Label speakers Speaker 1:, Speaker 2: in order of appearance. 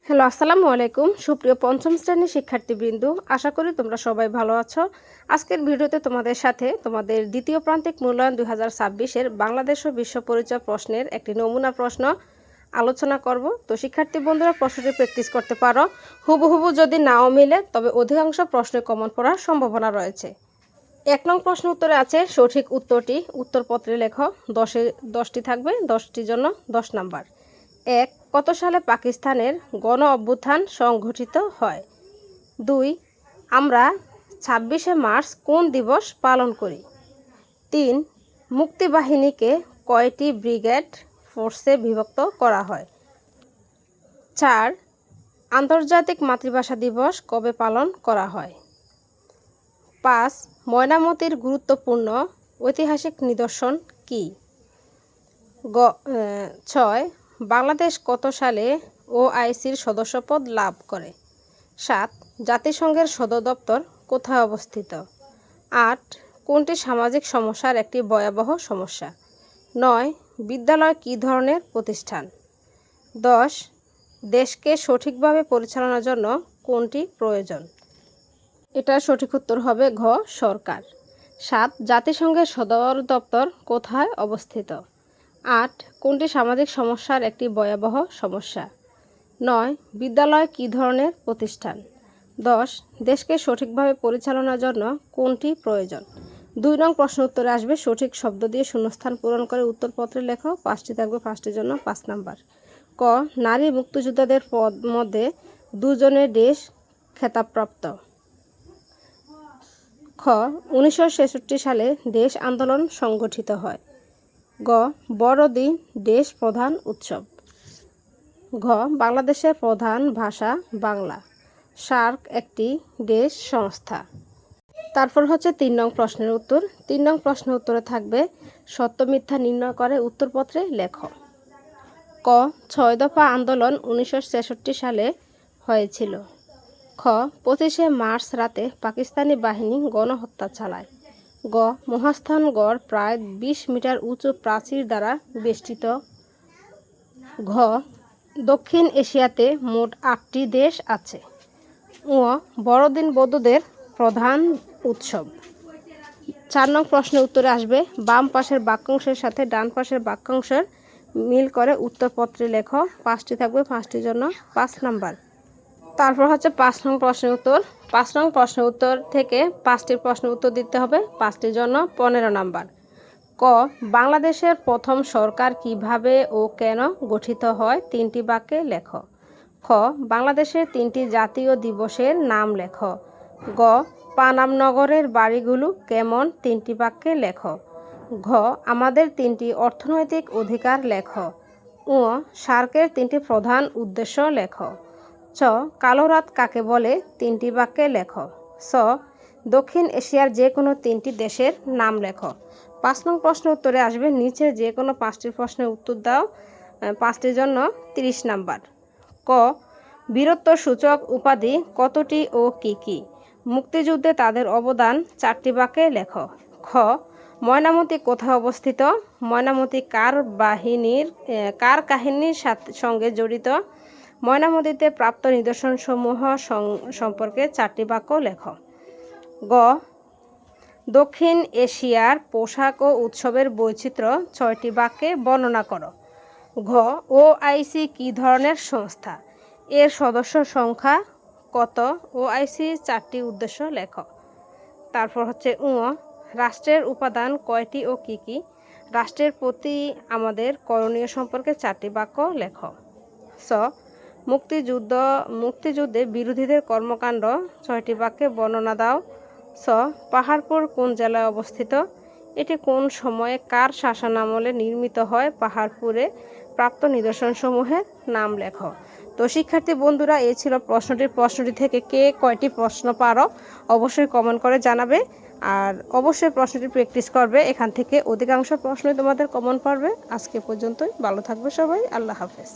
Speaker 1: Hello, আসসালামু আলাইকুম। সুপ্রিয় পঞ্চম শ্রেণীর শিক্ষার্থীবৃন্দ, আশা করি তোমরা সবাই ভালো আছো। আজকের ভিডিওতে তোমাদের সাথে তোমাদের দ্বিতীয় প্রান্তিক মূল্যায়ন 2026-এর বাংলাদেশ ও বিশ্ব পরিচয় প্রশ্নের একটি নমুনা প্রশ্ন আলোচনা করব। তো শিক্ষার্থী বন্ধুরা প্রশ্নটি প্র্যাকটিস করতে পারো। হুবহু যদি নাও মিলে তবে অধিকাংশ প্রশ্নে কমন পড়ার সম্ভাবনা রয়েছে। 1 নং প্রশ্ন উত্তরে আছে সঠিক উত্তরটি উত্তরপত্রে লেখো। 10টি থাকবে, 10টির জন্য 10 নাম্বার। 1. কত সালে পাকিস্তানের গণ অভ্যুত্থান সংঘটিত হয়? 2. আমরা 26শে মার্চ কোন দিবস পালন করি? 3. মুক্তিবাহিনীকে কয়টি ব্রিগেড ফোর্সে বিভক্ত করা হয়? 4. আন্তর্জাতিক মাতৃভাষা দিবস কবে পালন করা হয়? 5. ময়নামতির গুরুত্বপূর্ণ ঐতিহাসিক নিদর্শন কী? 6. বাংলাদেশ কত সালে ওআইসির সদস্যপদ লাভ করে? 7. জাতিসংঘের সদর দপ্তর কোথায় অবস্থিত? 8. কোনটি সামাজিক সমস্যার একটি ভয়াবহ সমস্যা? 9. বিদ্যালয় কী ধরনের প্রতিষ্ঠান? 10. দেশকে সঠিকভাবে পরিচালনার জন্য কোনটি প্রয়োজন? এটার সঠিক উত্তর হবে ঘ, সরকার। 7. জাতিসংঘের সদর দপ্তর কোথায় অবস্থিত? 8. কোনটি সামাজিক সমস্যার একটি ভয়াবহ সমস্যা? 9. বিদ্যালয় কী ধরনের প্রতিষ্ঠান? 10. দেশকে সঠিকভাবে পরিচালনার জন্য কোনটি প্রয়োজন? 2 নং প্রশ্ন উত্তরে আসবে সঠিক শব্দ দিয়ে শূন্যস্থান পূরণ করে উত্তরপত্রে লেখো। 5টি থাকবে, 5টির জন্য 5 নাম্বার। ক. নারী মুক্তিযোদ্ধাদের মধ্যে 2 জনের দেশ খেতাবপ্রাপ্ত। খ. 1966 সালে দেশ আন্দোলন সংগঠিত হয়। গ. বড়দিন দেশ প্রধান উৎসব। ঘ. বাংলাদেশের প্রধান ভাষা বাংলা। সার্ক একটি দেশ সংস্থা। তারপর হচ্ছে 3 নং প্রশ্নের উত্তর। 3 নং প্রশ্নের উত্তরে থাকবে সত্য মিথ্যা নির্ণয় করে উত্তরপত্রে লেখো। ক. 6 দফা আন্দোলন 1966 সালে হয়েছিল। খ. 25শে মার্চ রাতে পাকিস্তানি বাহিনী গণহত্যা চালায়। গ. মহাস্থানগড় প্রায় 20 মিটার উঁচু প্রাচীর দ্বারা বেষ্টিত। ঘ. দক্ষিণ এশিয়াতে মোট 8টি দেশ আছে। ঙ. বড়দিন বৌদ্ধদের প্রধান উৎসব। 4 নং প্রশ্নের উত্তরে আসবে বাম পাশের বাক্যাংশের সাথে ডান পাশের বাক্যাংশের মিল করে উত্তরপত্রে লেখো। 5টি থাকবে, 5টির জন্য 5 নাম্বার। তারপর হচ্ছে 5 নং প্রশ্নের উত্তর। 5 নং প্রশ্নের উত্তর থেকে 5টি প্রশ্নের উত্তর দিতে হবে, 5টির জন্য 15 নাম্বার। ক. বাংলাদেশের প্রথম সরকার কিভাবে ও কেন গঠিত হয়? 3টি বাক্যে লেখো। খ. বাংলাদেশের 3টি জাতীয় দিবসের নাম লেখো। গ. পানাম নগরের বাড়িগুলো কেমন? 3টি বাক্যে লেখো। ঘ. আমাদের 3টি অর্থনৈতিক অধিকার লেখো। ঙ. সার্কের 3টি প্রধান উদ্দেশ্য লেখো। চ. কালো রাত কাকে বলে? 3টি বাক্যে লেখো। স. দক্ষিণ এশিয়ার যে কোনো 3টি দেশের নাম লেখো। 5 নং প্রশ্ন উত্তরে আসবে নিচে যে কোনো 5টি প্রশ্নের উত্তর দাও। 5টির জন্য 30 নাম্বার। ক. বীরত্ব সূচক উপাধি কতটি ও কি কি? মুক্তিযুদ্ধে তাদের অবদান 4টি বাক্যে লেখো। খ. ময়নামতি কোথায় অবস্থিত? ময়নামতি কার কাহিনীর সঙ্গে জড়িত? ময়নামতিতে প্রাপ্ত নিদর্শনসমূহ সম্পর্কে 4টি বাক্য লেখো। গ. দক্ষিণ এশিয়ার পোশাক ও উৎসবের বৈচিত্র্য 6টি বাক্যে বর্ণনা করো। ঘ. ওআইসি কী ধরনের সংস্থা? এর সদস্য সংখ্যা কত? ওআইসি 4টি উদ্দেশ্য লেখো। তারপর হচ্ছে ঙ. রাষ্ট্রের উপাদান কয়টি ও কি কি? রাষ্ট্রের প্রতি আমাদের করণীয় সম্পর্কে 4টি বাক্য লেখো। স. মুক্তিযুদ্ধে বিরোধীদের কর্মকাণ্ড 6টি বাক্যে বর্ণনা দাও। স. পাহাড়পুর কোন জেলায় অবস্থিত? এটি কোন সময়ে কার শাসনামলে নির্মিত হয়? পাহাড়পুরে প্রাপ্ত নিদর্শনসমূহের নাম লেখো। তো শিক্ষার্থী বন্ধুরা, এই ছিল প্রশ্নটি থেকে কে কয়টি প্রশ্ন পারো অবশ্যই কমেন্ট করে জানাবে। আর অবশ্যই প্রশ্নটি প্র্যাকটিস করবে, এখান থেকে অধিকাংশ প্রশ্নই তোমাদের কমন পারবে। আজকে পর্যন্তই, ভালো থাকবে সবাই, আল্লাহ হাফেজ।